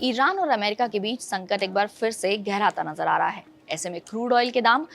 Iran और America के बीच संकट एक बार फिर से गहराता नजर आ रहा है। ऐसे में क्रूड ऑयल के दाम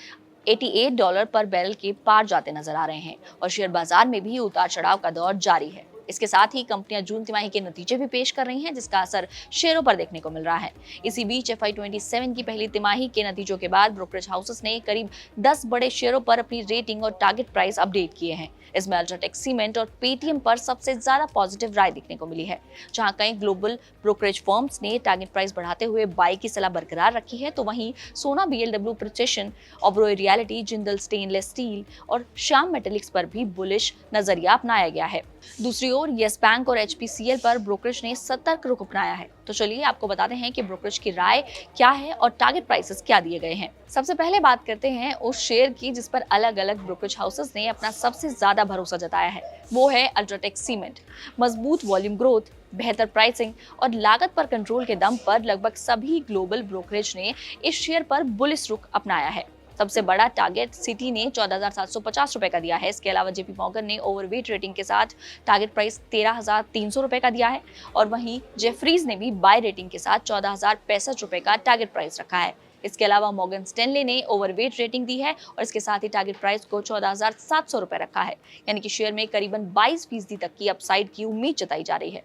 $88 पर बैरल के पार जाते नजर आ रहे हैं और शेयर बाजार में भी उतार चढ़ाव का दौर जारी है। इसके साथ ही कंपनियां जून तिमाही के नतीजे भी पेश कर रही हैं, जिसका असर शेयरों पर देखने को मिल रहा है। इसी बीच FY27 की पहली तिमाही के नतीजों के बाद ब्रोकरेज हाउसेस ने करीब 10 बड़े शेयरों पर अपनी रेटिंग और टारगेट प्राइस अपडेट किए हैं। इसमें अल्ट्राटेक सीमेंट और पेटीएम पर सबसे ज्यादा पॉजिटिव राय दिखने को मिली है, जहां कई ग्लोबल ब्रोकरेज फर्म्स ने टारगेट प्राइस बढ़ाते हुए बाई की सलाह बरकरार रखी है, तो वहीं सोना, BLW precision, Oberoi reality, Jindal stainless steel और श्याम मेटेलिक्स पर भी बुलिश नजरिया अपनाया गया है। दूसरी ओर येस बैंक और HPCL पर ब्रोकरेज ने सतर्क रुख अपनाया है। तो चलिए आपको बताते हैं कि ब्रोकरेज की राय क्या है और टारगेट प्राइसेस क्या दिए गए हैं। सबसे पहले बात करते हैं उस शेयर की जिस पर अलग अलग ब्रोकरेज हाउसेस ने अपना सबसे ज्यादा भरोसा जताया है। वो है अल्ट्राटेक सीमेंट। मजबूत वॉल्यूम ग्रोथ, बेहतर प्राइसिंग और लागत पर कंट्रोल के दम पर लगभग सभी ग्लोबल ब्रोकरेज ने इस शेयर पर बुलिश रुख अपनाया है। सबसे बड़ा टारगेट सिटी ने 14,750 रुपए का दिया है। इसके अलावा JP मॉर्गन ने ओवरवेट रेटिंग के साथ टारगेट प्राइस 13,300 रुपए का दिया है और वहीं जेफरीज ने भी बाय रेटिंग के साथ 14,065 रुपए का टारगेट प्राइस रखा है। इसके अलावा मॉर्गन स्टैनले ने ओवरवेट रेटिंग दी है और इसके साथ ही टारगेट प्राइस को 14,700 रुपए रखा है, यानी कि शेयर में करीबन 22% तक की अपसाइड की उम्मीद जताई जा रही है।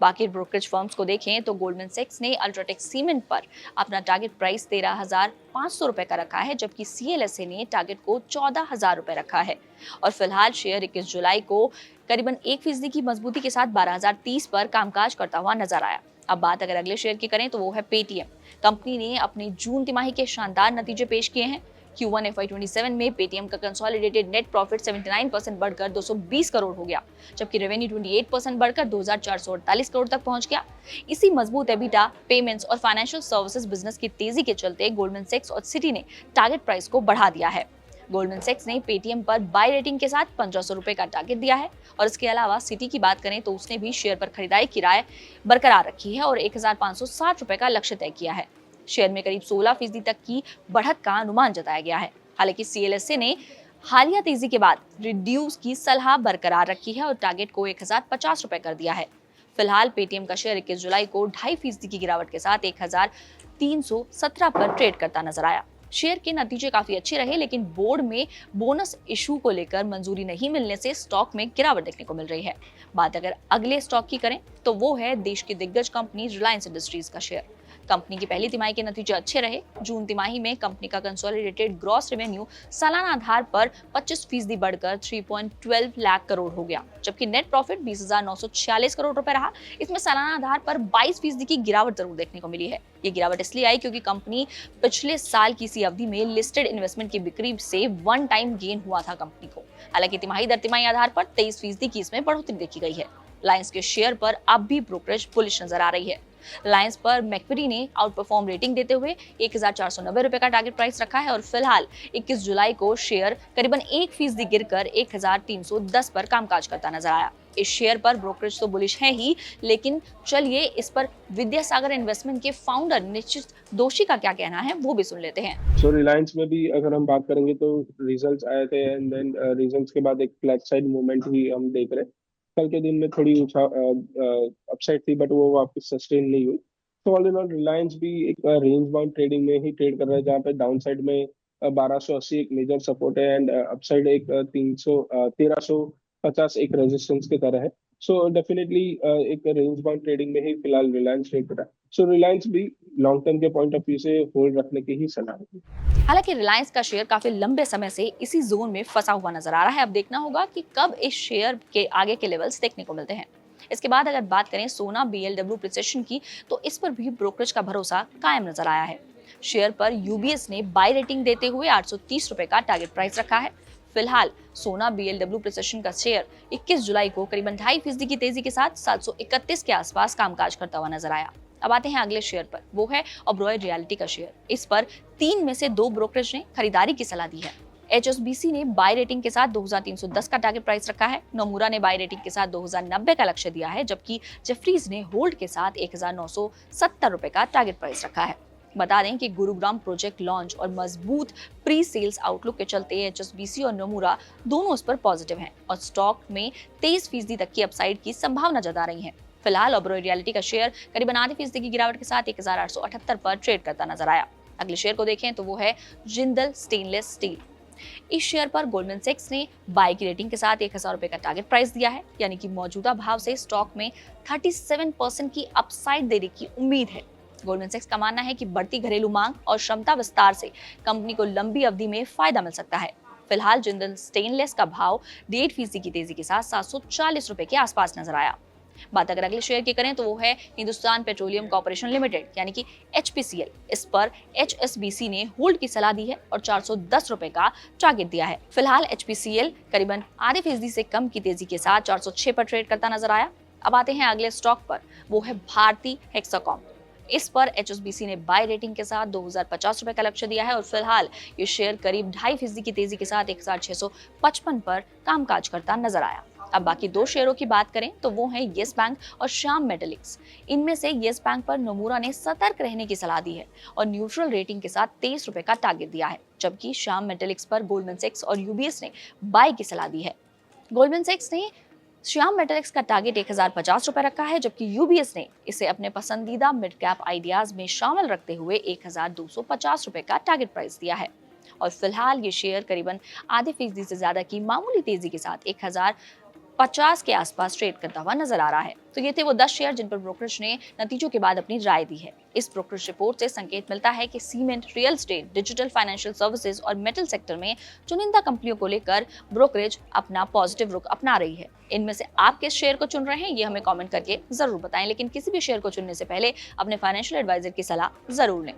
बाकी ब्रोकरेज फर्म्स को देखें तो गोल्डमैन सैक्स ने अल्ट्राटेक सीमेंट पर अपना टारगेट प्राइस 13,500 रुपए का रखा है, जबकि CLSA ने टारगेट को 14,000 रुपए रखा है और फिलहाल शेयर 21 जुलाई को करीबन 1% की मजबूती के साथ 12,030 पर कामकाज करता हुआ नजर आया। अब बात अगर अगले शेयर की करें तो वो है पेटीएम। कंपनी ने अपनी जून तिमाही के शानदार नतीजे पेश किए हैं। Q1 FY27 में पेटीएम का कंसोलिडेटेड नेट प्रॉफिट 79% बढ़कर 220 करोड़ हो गया, जबकि रेवेन्यू 28% बढ़कर 2,448 करोड़ तक पहुंच गया। इसी मजबूत एबिटा, पेमेंट्स और फाइनेंशियल सर्विसेज बिजनेस की तेजी के चलते गोल्डमैन सैक्स और सिटी ने टारगेट प्राइस को बढ़ा दिया है। गोल्डमैन सैक्स ने पेटीएम पर बाय रेटिंग के साथ 1,500 रुपए का टारगेट दिया है और इसके अलावा सिटी की बात करें तो उसने भी शेयर पर खरीदारी की राय बरकरार रखी है और 1,560 रुपए का लक्ष्य तय किया है। शेयर में करीब 16% तक की बढ़त का अनुमान जताया गया है। हालांकि CLSA ने हालिया तेजी के बाद रिड्यूस की सलाह बरकरार रखी है और टारगेट को 1,050 रुपए कर दिया है। फिलहाल पेटीएम का शेयर 21 जुलाई को 2.5% की गिरावट के साथ 1,317 पर ट्रेड करता नजर आया। शेयर के नतीजे काफी अच्छे रहे, लेकिन बोर्ड में बोनस इशू को लेकर मंजूरी नहीं मिलने से स्टॉक में गिरावट देखने को मिल रही है। बात अगर अगले स्टॉक की करें तो वो है देश की दिग्गज कंपनी रिलायंस इंडस्ट्रीज का शेयर। कंपनी की पहली तिमाही के नतीजे अच्छे रहे। जून तिमाही में कंपनी का कंसोलिडेटेड ग्रॉस रेवेन्यू सालाना आधार पर 25% बढ़कर 3.12 लाख करोड़ हो गया, जबकि नेट प्रॉफिट 20,946 करोड़ रुपए रहा। इसमें सालाना आधार पर 22% की गिरावट जरूर देखने को मिली है। ये गिरावट इसलिए आई क्योंकि कंपनी पिछले साल की इसी अवधि में लिस्टेड इन्वेस्टमेंट की बिक्री से वन टाइम गेन हुआ था कंपनी को। हालांकि तिमाही दर तिमाही आधार पर 23% की इसमें बढ़ोतरी देखी गई है। रिलायंस के शेयर पर अब भी ब्रोकरेज बुलिश नजर आ रही है। रिलायंस पर मैक्विरी ने आउट परफॉर्म रेटिंग देते हुए 1,490 रुपए का टारगेट प्राइस रखा है और फिलहाल 21 जुलाई को शेयर करीबन 1% गिरकर 1,310 पर कामकाज करता नजर आया। इस शेयर पर ब्रोकरेज तो बुलिश है ही, लेकिन चलिए इस पर विद्यासागर इन्वेस्टमेंट के फाउंडर निश्चित दोषी का क्या कहना है वो भी सुन लेते हैं। रिलायंस में भी अगर हम बात करेंगे तो रिजल्ट्स आए थे एंड देन रिजल्ट्स के बाद एक फ्लैट साइड मूवमेंट ही हम देख रहे हैं। कल के दिन में थोड़ी अपसाइड थी, बट वो वापस सस्टेन नहीं हुई। तो ऑल इन ऑल रिलायंस भी एक रेंज बाउंड ट्रेडिंग में ही ट्रेड कर रहा है, जहाँ पे डाउन साइड में 1,280 एक मेजर सपोर्ट है एंड अपसाइड एक 1,350 एक रेजिस्टेंस की तरह है। सो डेफिनेटली एक रेंज बाउंड ट्रेडिंग में ही फिलहाल रिलायंस ट्रेड कर रहा है। सो रिलायंस भी लॉन्ग टर्म के पॉइंट ऑफ व्यू से होल्ड रखने की ही सलाह है। हालांकि रिलायंस का शेयर काफी लंबे समय से इसी जोन में फंसा हुआ नजर आ रहा है। अब देखना होगा कि कब इस शेयर के आगे के लेवल्स देखने को मिलते हैं। इसके बाद अगर बात करें सोना, BLW प्रिसिशन की, तो इस पर भी ब्रोकरेज का भरोसा कायम नजर आया है। शेयर पर UBS ने बाय रेटिंग देते हुए 830 रुपए का टारगेट प्राइस रखा है। फिलहाल सोना, BLW प्रिसिशन का शेयर 21 जुलाई को करीबन 2.5% की तेजी के साथ 731 के आसपास कामकाज करता हुआ नजर आया। अब आते हैं अगले शेयर पर, वो है ओबरॉय रियलिटी का शेयर। इस पर 3 में से 2 ब्रोकरेज ने खरीदारी की सलाह दी है। HSBC ने बाय रेटिंग के साथ 2,310 का टारगेट प्राइस रखा है। नोमुरा ने बाय रेटिंग के साथ 2,090 का लक्ष्य दिया है, जबकि जेफरीज ने होल्ड के साथ 1,970 रुपए का टारगेट प्राइस रखा है। बता दें कि गुरुग्राम प्रोजेक्ट लॉन्च और मजबूत प्री सेल्स आउटलुक के चलते HSBC और नोमुरा दोनों उस पर पॉजिटिव हैं और स्टॉक में 23% तक की अपसाइड की संभावना जता रही है। फिलहाल ओबेरॉय रियल्टी का शेयर करीबन आधी फीसदी की गिरावट के साथ 1878 पर ट्रेड करता नजर आया। अगले शेयर को देखें तो वो है जिंदल स्टेनलेस स्टील। इस शेयर पर गोल्डमैन सैक्स ने बाय की रेटिंग के साथ 1000 रुपए का टारगेट प्राइस दिया है, यानी कि मौजूदा भाव से स्टॉक में 37% की अपसाइड देने की उम्मीद है। गोल्डमैन सैक्स का मानना है कि बढ़ती घरेलू मांग और क्षमता विस्तार से कंपनी को लंबी अवधि में फायदा मिल सकता है। फिलहाल जिंदल स्टेनलेस का भाव 1.5% की तेजी के साथ 740 रुपए के आसपास नजर आया। बात अगर अगले शेयर की करें तो वो है हिंदुस्तान पेट्रोलियम कॉर्पोरेशन लिमिटेड यानी कि HPCL। इस पर HSBC ने होल्ड की सलाह दी है और 410 रुपए का टारगेट दिया है। फिलहाल HPCL करीबन आधे फीसदी से कम की तेजी के साथ 406 पर ट्रेड करता नजर आया। अब आते हैं अगले स्टॉक पर, वो है भारती हेक्साकॉम। इस पर HSBC ने बाय रेटिंग के साथ 2050 रुपए का लक्ष्य दिया है और फिलहाल ये शेयर करीब 2.5% की तेजी के साथ 1655 पर कामकाज करता नजर आया। अब बाकी दो शेयरों की बात करें तो वो हैं येस बैंक और श्याम मेटालिक्स। इनमें से येस बैंक पर नोमुरा ने सतर्क रहने की सलाह दी है और न्यूट्रल रेटिंग के साथ 23 रुपए का टारगेट दिया है, जबकि श्याम मेटालिक्स पर गोल्डमैन सैक्स और UBS ने बाय की सलाह दी है। गोल्डमैन सैक्स ने श्याम मेटालिक्स का टारगेट 1050 रुपए रखा है, जबकि UBS ने इसे अपने पसंदीदा मिड कैप आइडियाज में शामिल रखते हुए 1250 रुपए का टारगेट प्राइस दिया है। और फिलहाल ये शेयर करीबन आधे फीसदी से ज्यादा की मामूली तेजी के साथ 1050 के आसपास ट्रेड करता हुआ नजर आ रहा है। तो ये थे वो 10 शेयर जिन पर ब्रोकरेज ने नतीजों के बाद अपनी राय दी है। इस ब्रोकरेज रिपोर्ट से संकेत मिलता है कि cement, real estate, digital financial services और मेटल सेक्टर में चुनिंदा कंपनियों को लेकर ब्रोकरेज अपना पॉजिटिव रुख अपना रही है। इनमें से आप किस शेयर को चुन रहे हैं ये हमें कमेंट करके जरूर बताएं, लेकिन किसी भी शेयर को चुनने से पहले अपने फाइनेंशियल एडवाइजर की सलाह जरूर लें।